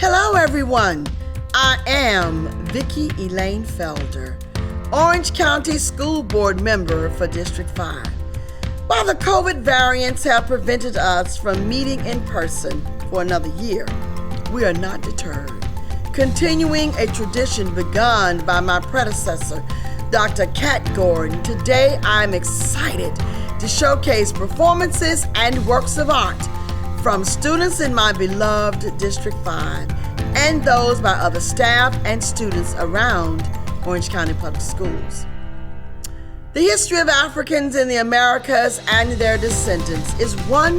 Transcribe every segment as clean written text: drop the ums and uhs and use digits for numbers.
Hello, everyone. I am Vicki Elaine Felder, Orange County School Board member for District 5. While the COVID variants have prevented us from meeting in person for another year, we are not deterred. Continuing a tradition begun by my predecessor, Dr. Kat Gordon, today I'm excited to showcase performances and works of art from students in my beloved District 5 and those by other staff and students around Orange County Public Schools. The history of Africans in the Americas and their descendants is one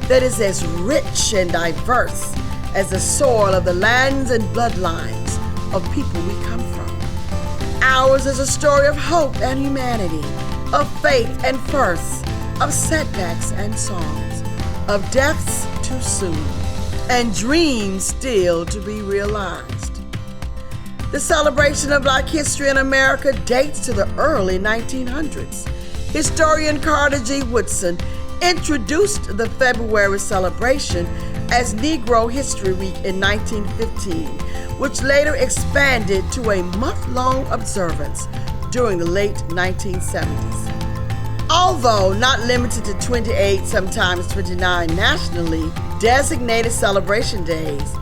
that is as rich and diverse as the soil of the lands and bloodlines of people we come from. Ours is a story of hope and humanity, of faith and firsts, of setbacks and songs, of deaths too soon, and dreams still to be realized. The celebration of Black history in America dates to the early 1900s. Historian Carter G. Woodson introduced the February celebration as Negro History Week in 1915, which later expanded to a month-long observance during the late 1970s. Although not limited to 28, sometimes 29 nationally designated celebration days,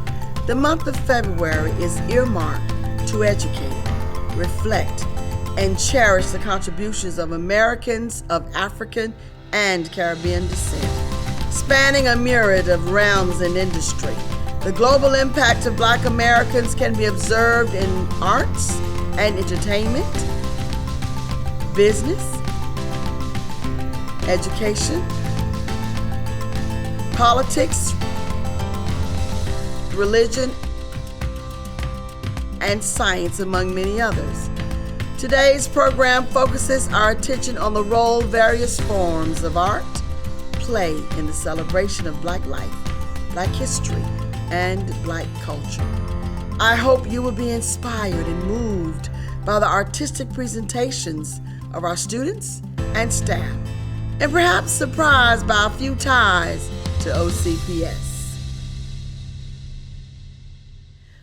the month of February is earmarked to educate, reflect, and cherish the contributions of Americans of African and Caribbean descent, spanning a myriad of realms and industry. The global impact of Black Americans can be observed in arts and entertainment, business, education, politics, religion, and science, among many others. Today's program focuses our attention on the role various forms of art play in the celebration of Black life, Black history, and Black culture. I hope you will be inspired and moved by the artistic presentations of our students and staff, and perhaps surprised by a few ties to OCPS.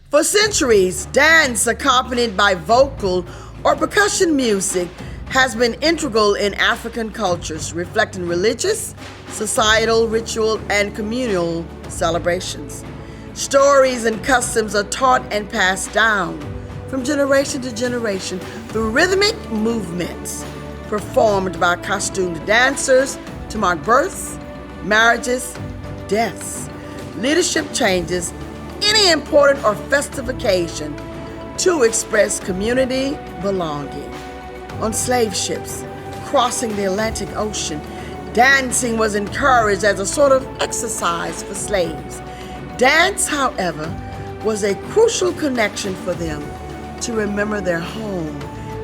For centuries, dance accompanied by vocal or percussion music has been integral in African cultures, reflecting religious, societal, ritual, and communal celebrations. Stories and customs are taught and passed down from generation to generation through rhythmic movements performed by costumed dancers to mark births, marriages, deaths, leadership changes, any important or festive occasion to express community belonging. On slave ships crossing the Atlantic Ocean, dancing was encouraged as a sort of exercise for slaves. Dance, however, was a crucial connection for them to remember their home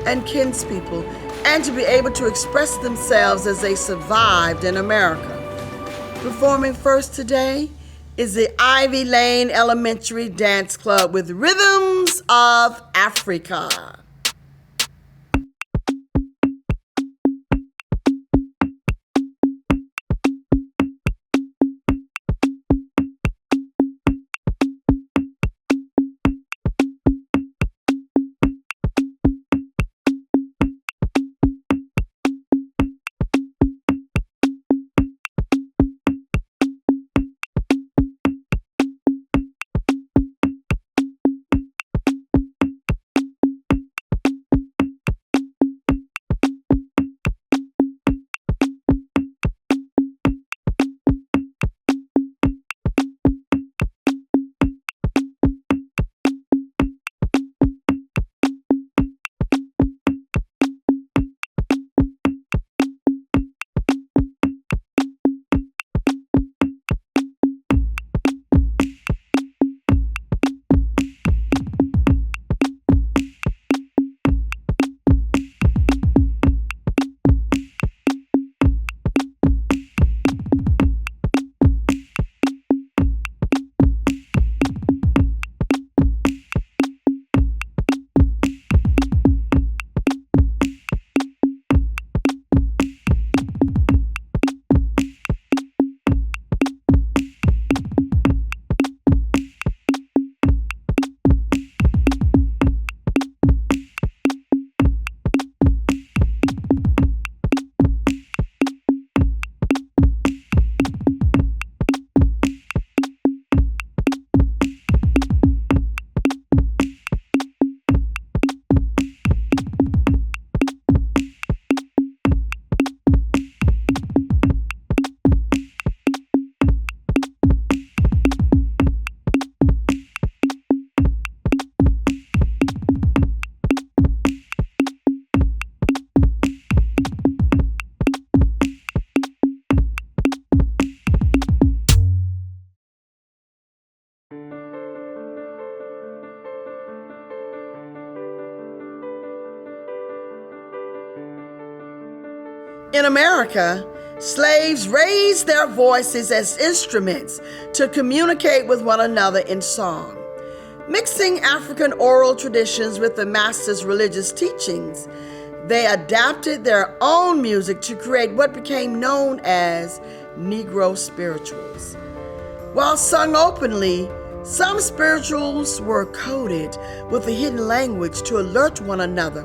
and kinspeople and to be able to express themselves as they survived in America. Performing first today is the Ivy Lane Elementary Dance Club with Rhythms of Africa. In America, slaves raised their voices as instruments to communicate with one another in song. Mixing African oral traditions with the master's religious teachings, they adapted their own music to create what became known as Negro spirituals. While sung openly, some spirituals were coded with a hidden language to alert one another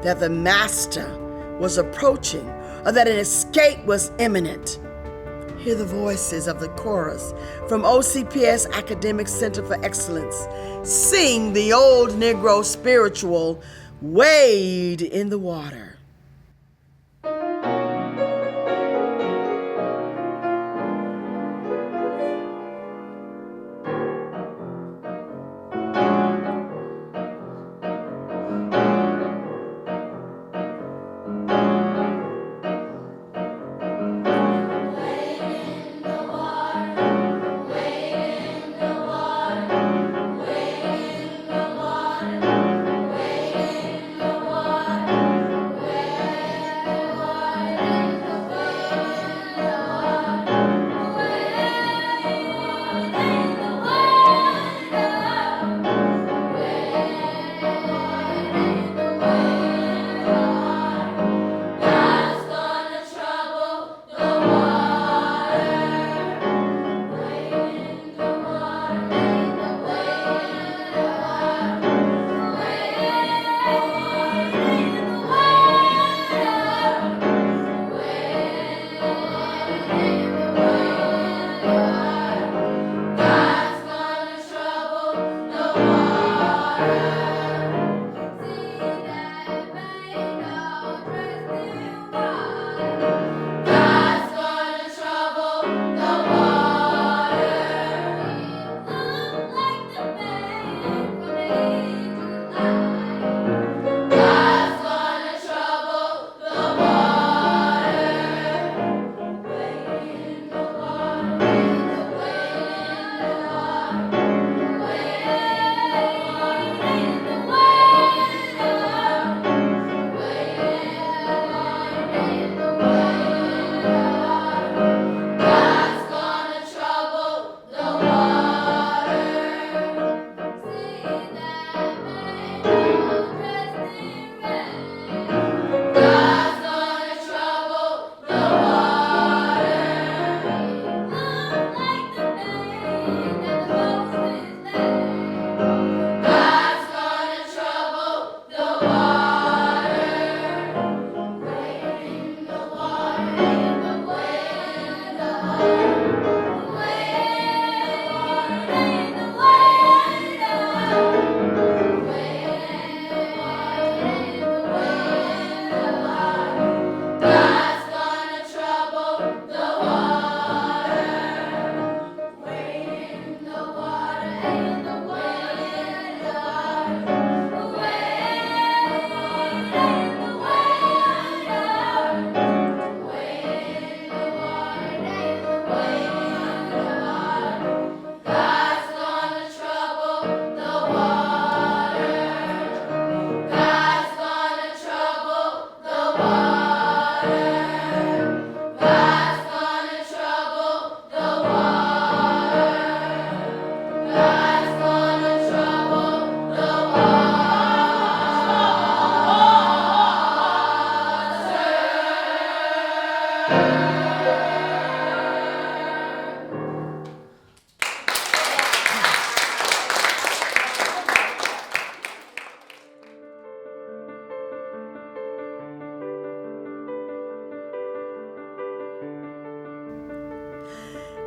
that the master was approaching or that an escape was imminent. Hear the voices of the chorus from OCPS Academic Center for Excellence sing the old Negro spiritual, Wade in the Water.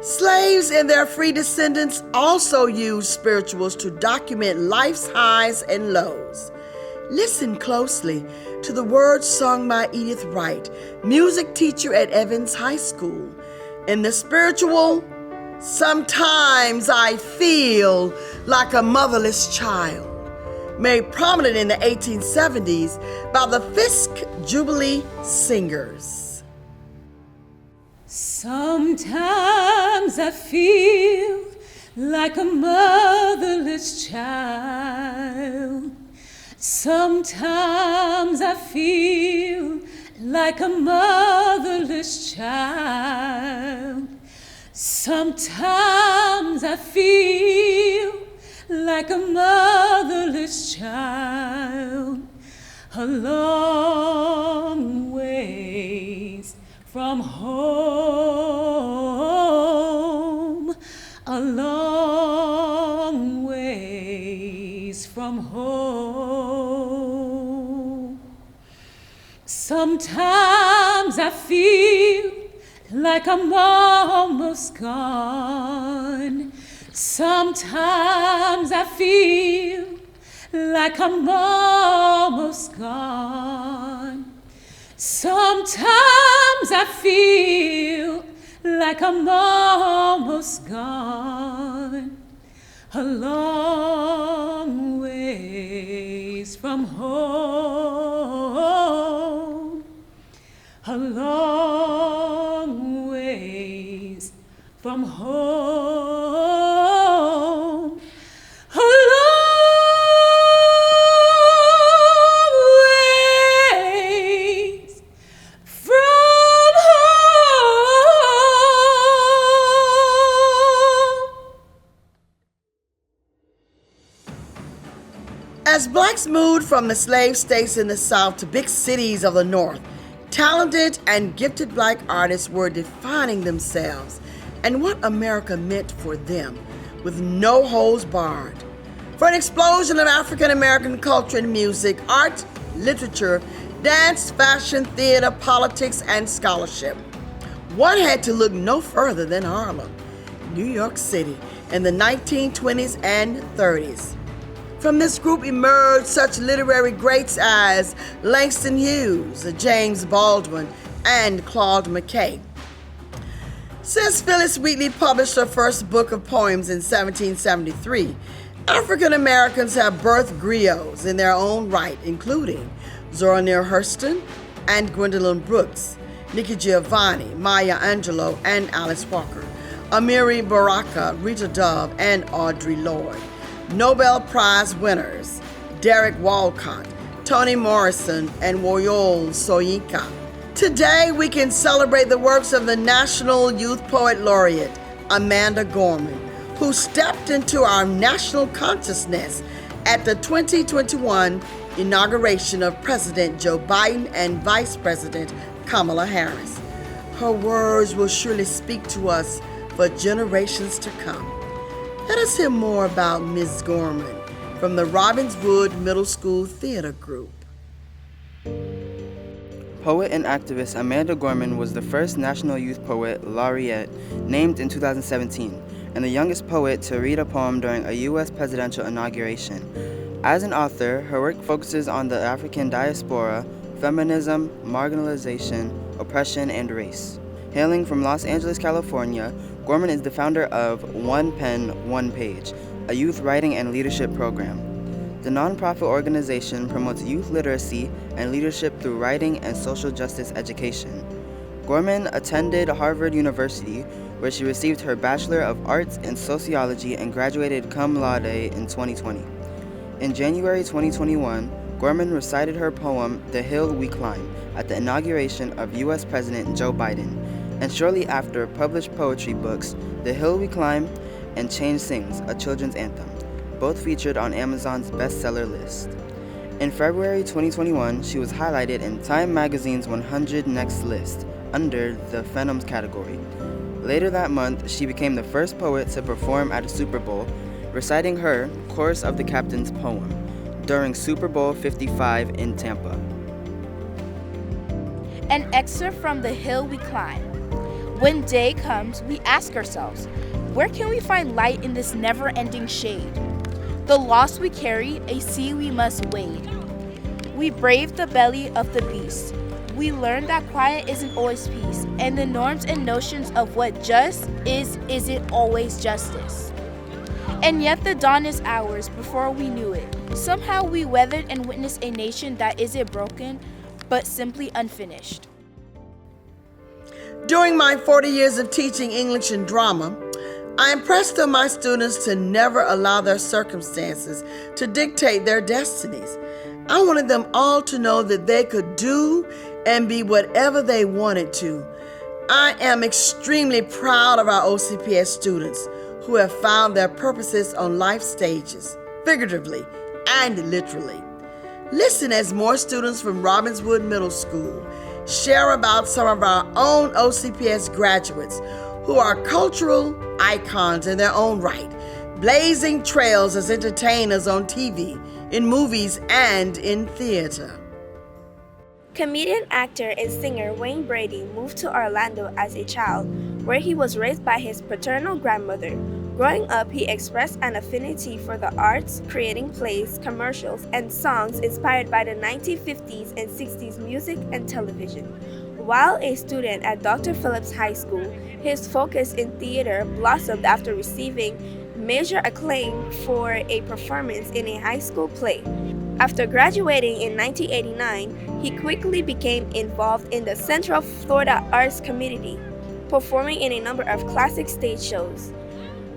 Slaves and their free descendants also used spirituals to document life's highs and lows. Listen closely to the words sung by Edith Wright, music teacher at Evans High School. In the spiritual, sometimes I feel like a motherless child, made prominent in the 1870s by the Fisk Jubilee Singers. Sometimes I feel like a motherless child. Sometimes I feel like a motherless child. Sometimes I feel like a motherless child, a long ways from home, a long ways from home. Sometimes I feel like I'm almost gone. Sometimes I feel like I'm almost gone. Sometimes I feel like I'm almost gone. A long ways from home. A long ways from home. A long ways from home. As blacks moved from the slave states in the South to big cities of the North, talented and gifted black artists were defining themselves and what America meant for them, with no holds barred. For an explosion of African American culture and music, art, literature, dance, fashion, theater, politics, and scholarship, one had to look no further than Harlem, New York City, in the 1920s and 30s. From this group emerged such literary greats as Langston Hughes, James Baldwin, and Claude McKay. Since Phyllis Wheatley published her first book of poems in 1773, African Americans have birthed griots in their own right, including Zora Neale Hurston and Gwendolyn Brooks, Nikki Giovanni, Maya Angelou, and Alice Walker, Amiri Baraka, Rita Dove, and Audre Lorde. Nobel Prize winners Derek Walcott, Toni Morrison, and Wole Soyinka. Today we can celebrate the works of the National Youth Poet Laureate, Amanda Gorman, who stepped into our national consciousness at the 2021 inauguration of President Joe Biden and Vice President Kamala Harris. Her words will surely speak to us for generations to come. Let us hear more about Ms. Gorman from the Robbinswood Middle School Theater Group. Poet and activist Amanda Gorman was the first National Youth Poet Laureate named in 2017 and the youngest poet to read a poem during a U.S. presidential inauguration. As an author, her work focuses on the African diaspora, feminism, marginalization, oppression, and race. Hailing from Los Angeles, California, Gorman is the founder of One Pen, One Page, a youth writing and leadership program. The nonprofit organization promotes youth literacy and leadership through writing and social justice education. Gorman attended Harvard University, where she received her Bachelor of Arts in Sociology and graduated cum laude in 2020. In January 2021, Gorman recited her poem, The Hill We Climb, at the inauguration of U.S. President Joe Biden, and shortly after published poetry books, The Hill We Climb and Change Sings, a children's anthem, both featured on Amazon's bestseller list. In February 2021, she was highlighted in Time Magazine's 100 Next list under the Phenoms category. Later that month, she became the first poet to perform at a Super Bowl, reciting her Chorus of the Captain's poem during Super Bowl 55 in Tampa. An excerpt from The Hill We Climb. When day comes, we ask ourselves, where can we find light in this never-ending shade? The loss we carry, a sea we must wade. We brave the belly of the beast. We learn that quiet isn't always peace, and the norms and notions of what just isn't always justice. And yet the dawn is ours before we knew it. Somehow we weathered and witnessed a nation that isn't broken, but simply unfinished. During my 40 years of teaching English and drama, I impressed on my students to never allow their circumstances to dictate their destinies. I wanted them all to know that they could do and be whatever they wanted to. I am extremely proud of our OCPS students who have found their purposes on life stages, figuratively and literally. Listen as more students from Robbinswood Middle School share about some of our own OCPS graduates who are cultural icons in their own right, blazing trails as entertainers on TV, in movies, and in theater. Comedian, actor, and singer Wayne Brady moved to Orlando as a child, where he was raised by his paternal grandmother. Growing up, he expressed an affinity for the arts, creating plays, commercials, and songs inspired by the 1950s and 60s music and television. While a student at Dr. Phillips High School, his focus in theater blossomed after receiving major acclaim for a performance in a high school play. After graduating in 1989, he quickly became involved in the Central Florida Arts Community, performing in a number of classic stage shows.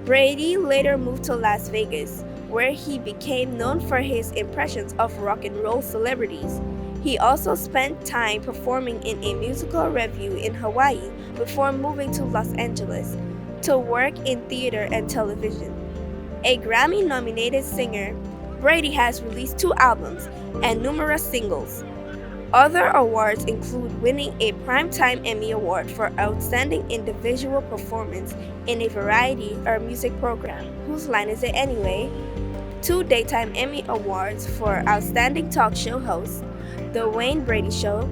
Brady later moved to Las Vegas, where he became known for his impressions of rock and roll celebrities. He also spent time performing in a musical revue in Hawaii before moving to Los Angeles to work in theater and television. A Grammy-nominated singer, Brady has released 2 albums and numerous singles. Other awards include winning a Primetime Emmy Award for Outstanding Individual Performance in a variety or music program, Whose Line Is It Anyway?, 2 Daytime Emmy Awards for Outstanding Talk Show Host, The Wayne Brady Show,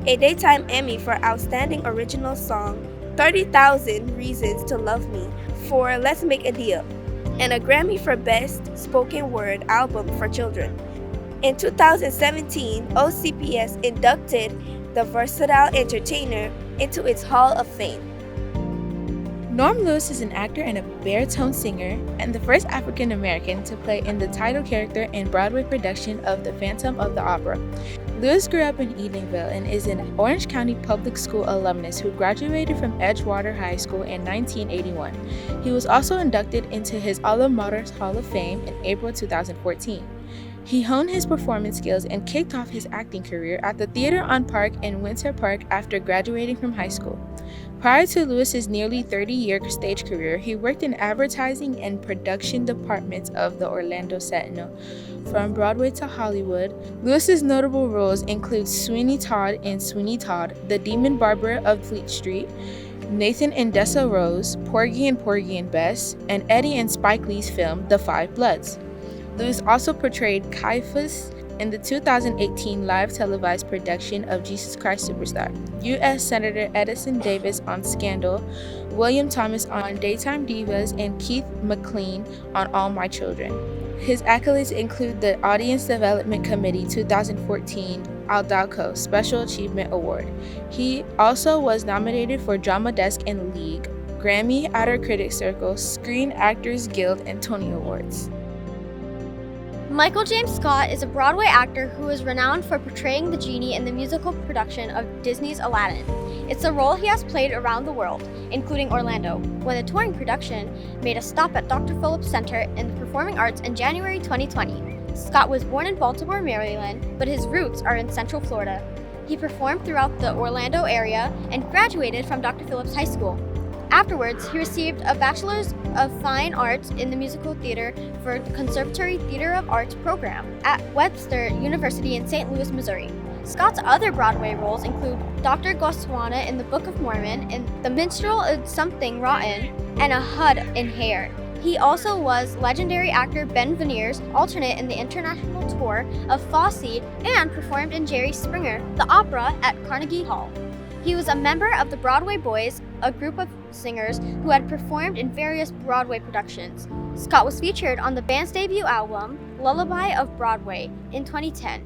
a Daytime Emmy for Outstanding Original Song, 30,000 Reasons to Love Me for Let's Make a Deal, and a Grammy for Best Spoken Word Album for Children. In 2017, OCPS inducted the Versatile Entertainer into its Hall of Fame. Norm Lewis is an actor and a baritone singer, and the first African American to play in the title character in Broadway production of The Phantom of the Opera. Lewis grew up in Edenville and is an Orange County Public School alumnus who graduated from Edgewater High School in 1981. He was also inducted into his Alma Mater Hall of Fame in April 2014. He honed his performance skills and kicked off his acting career at the Theater on Park in Winter Park after graduating from high school. Prior to Lewis's nearly 30-year stage career, he worked in advertising and production departments of the Orlando Sentinel. From Broadway to Hollywood, Lewis's notable roles include Sweeney Todd in Sweeney Todd, the Demon Barber of Fleet Street, Nathan and Dessa Rose, Porgy and Bess, and Eddie in Spike Lee's film The Five Bloods. Lewis also portrayed Caiaphas in the 2018 live televised production of Jesus Christ Superstar, U.S. Senator Edison Davis on Scandal, William Thomas on Daytime Divas, and Keith McLean on All My Children. His accolades include the Audience Development Committee 2014 Aldalco Special Achievement Award. He also was nominated for Drama Desk and League, Grammy Outer Critics Circle, Screen Actors Guild, and Tony Awards. Michael James Scott is a Broadway actor who is renowned for portraying the genie in the musical production of Disney's Aladdin. It's a role he has played around the world, including Orlando, when the touring production made a stop at Dr. Phillips Center in the Performing Arts in January 2020. Scott was born in Baltimore, Maryland, but his roots are in Central Florida. He performed throughout the Orlando area and graduated from Dr. Phillips High School. Afterwards, he received a Bachelor's of Fine Arts in the Musical Theater for the Conservatory Theater of Arts program at Webster University in St. Louis, Missouri. Scott's other Broadway roles include Dr. Goswana in The Book of Mormon, and The Minstrel of Something Rotten, and a Hud in Hair. He also was legendary actor Ben Veneer's alternate in the international tour of Fosse and performed in Jerry Springer, the opera at Carnegie Hall. He was a member of the Broadway Boys, a group of singers who had performed in various Broadway productions. Scott was featured on the band's debut album, Lullaby of Broadway, in 2010.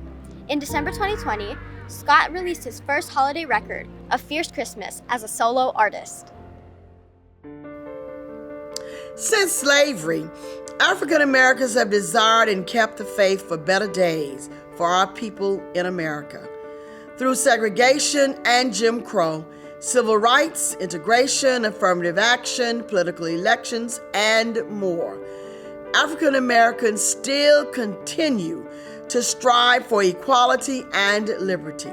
In December 2020, Scott released his first holiday record, A Fierce Christmas, as a solo artist. Since slavery, African Americans have desired and kept the faith for better days for our people in America. Through segregation and Jim Crow, civil rights, integration, affirmative action, political elections, and more, African Americans still continue to strive for equality and liberty.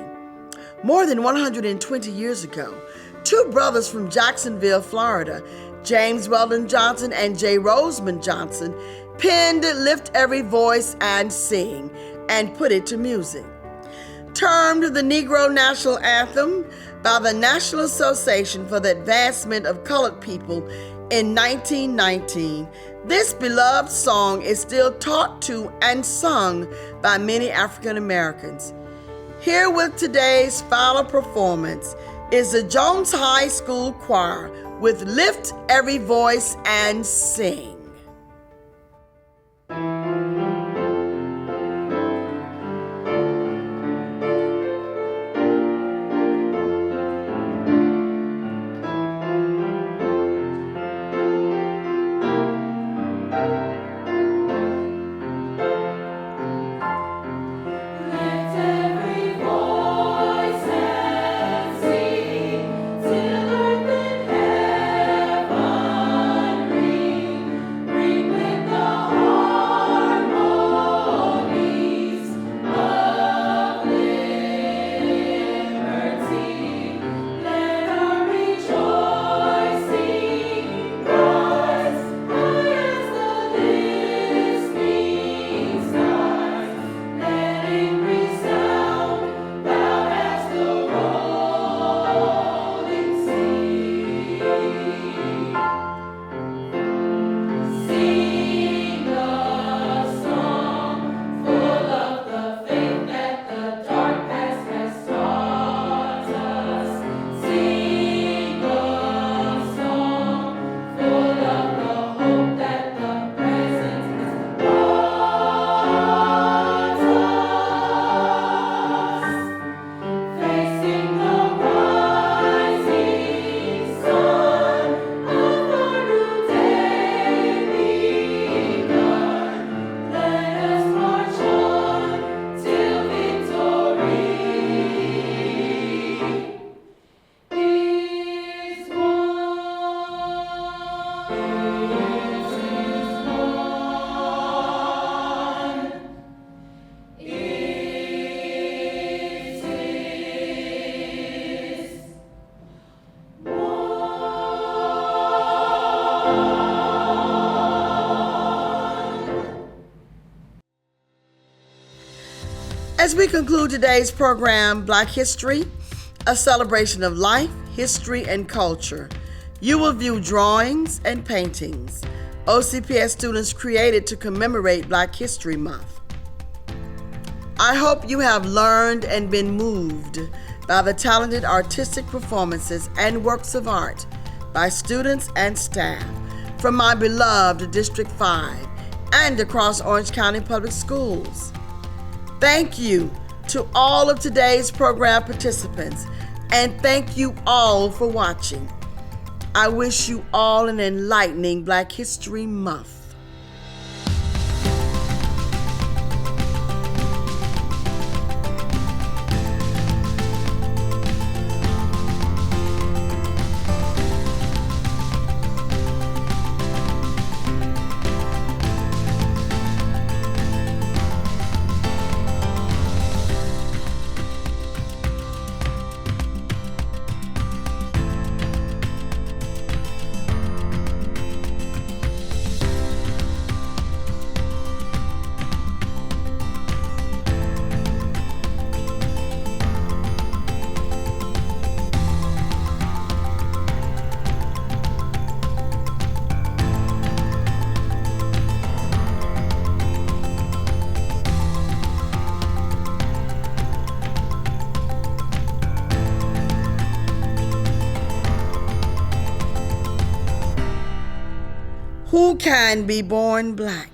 More than 120 years ago, two brothers from Jacksonville, Florida, James Weldon Johnson and J. Roseman Johnson, penned Lift Every Voice and Sing and put it to music. Termed the Negro National Anthem by the National Association for the Advancement of Colored People in 1919, this beloved song is still taught to and sung by many African Americans. Here with today's final performance is the Jones High School Choir with Lift Every Voice and Sing. As we conclude today's program, Black History, a celebration of life, history, and culture, you will view drawings and paintings OCPS students created to commemorate Black History Month. I hope you have learned and been moved by the talented artistic performances and works of art by students and staff from my beloved District 5 and across Orange County Public Schools. Thank you to all of today's program participants, and thank you all for watching. I wish you all an enlightening Black History Month. Who can be born black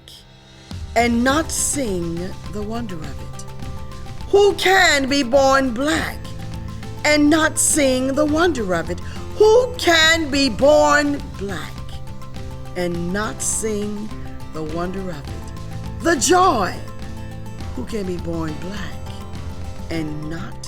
and not sing the wonder of it? Who can be born black and not sing the wonder of it? Who can be born black and not sing the wonder of it? The joy. Who can be born black and not